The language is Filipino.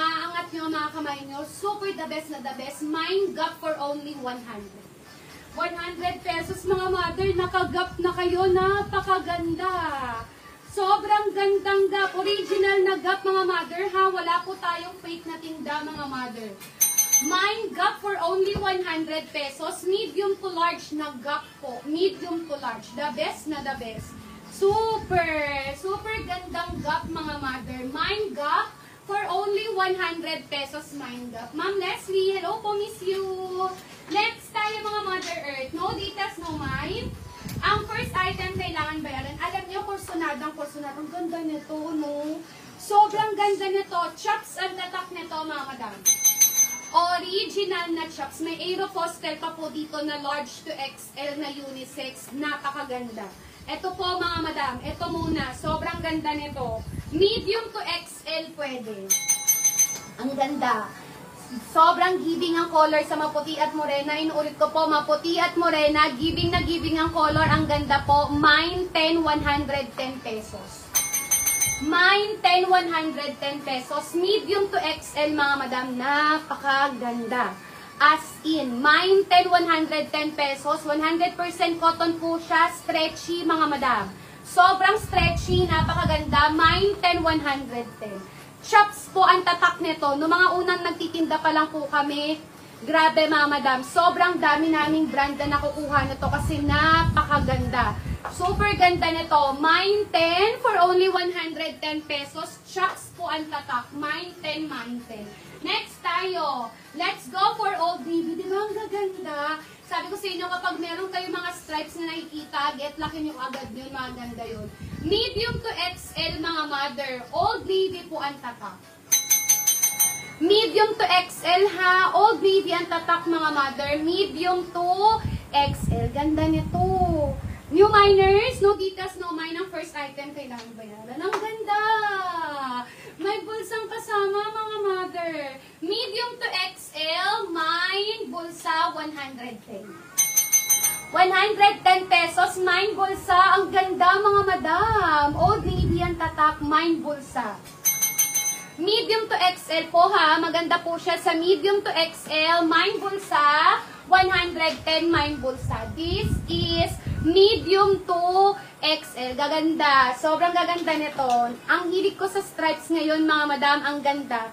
Maangat nyo ang mga kamay nyo. Super the best na the best. Mind gap for only 100. 100 pesos mga mother. Nakagap na kayo. Napakaganda. Sobrang gandang gap. Original na gap mga mother ha. Wala po tayong fake na tinda mga mother. Mind gap for only 100 pesos. Medium to large na gap po. Medium to large. The best na the best. Super gandang gap mga mother. Mind gap for only 100 pesos mind gap. Ma'am Leslie, hello po, miss you. Next tayo mga Mother Earth. No details, no mind. Ang first item kailangan bayaran. Alam niyo, kursunadang. Ang ganda nito, no? Sobrang ganda nito. Chops ang tatak nito, mga madam. Original na chops. May Aeropostale pa po dito na large to XL na unisex. Napakaganda. Ito po, mga madam. Ito muna. Sobrang ganda nito. Medium to XL pwede. Ang ganda. Sobrang giving ang color sa maputi at morena. Inuulit ko po, maputi at morena. Giving na giving ang color. Ang ganda po. Mine 10, 110 pesos. Mine 10, 110 pesos. Medium to XL mga madam. Napakaganda. As in, mine 10, 110 pesos. 100% cotton po siya. Stretchy mga madam. Sobrang stretchy, napakaganda. Mine 10, 110. Chops po ang tatak nito. Noong mga unang nagtitinda pa lang po kami, grabe mga madam, sobrang dami naming brand na nakukuha nito kasi napakaganda. Super ganda nito. Mine 10 for only 110 pesos. Chops po ang tatak. Mine 10, mine 10. Next tayo. Let's go for Old Navy. Di ba ang gaganda? Sabi ko sa inyo, kapag meron kayo mga stripes na nakikita, get laki nyo agad yun, mga ganda yun. Medium to XL, mga mother. Old Navy po ang tatak. Medium to XL ha. Old Navy ang tatak, mga mother. Medium to XL. Ganda nito. New miners, no details, no mine. Ang first item, kailangan bayaran. Ang ganda! May bulsang kasama, mga mother. Medium to XL, mine, bulsa, 110. 110 pesos, mine, bulsa. Ang ganda, mga madam. Old Navy ang tatak, mine, bulsa. Medium to XL po ha. Maganda po siya sa medium to XL, mine, bulsa. 110, mine, bulsa. This is medium to XL. Gaganda. Sobrang gaganda nito. Ang hilig ko sa stripes ngayon, mga madam, ang ganda.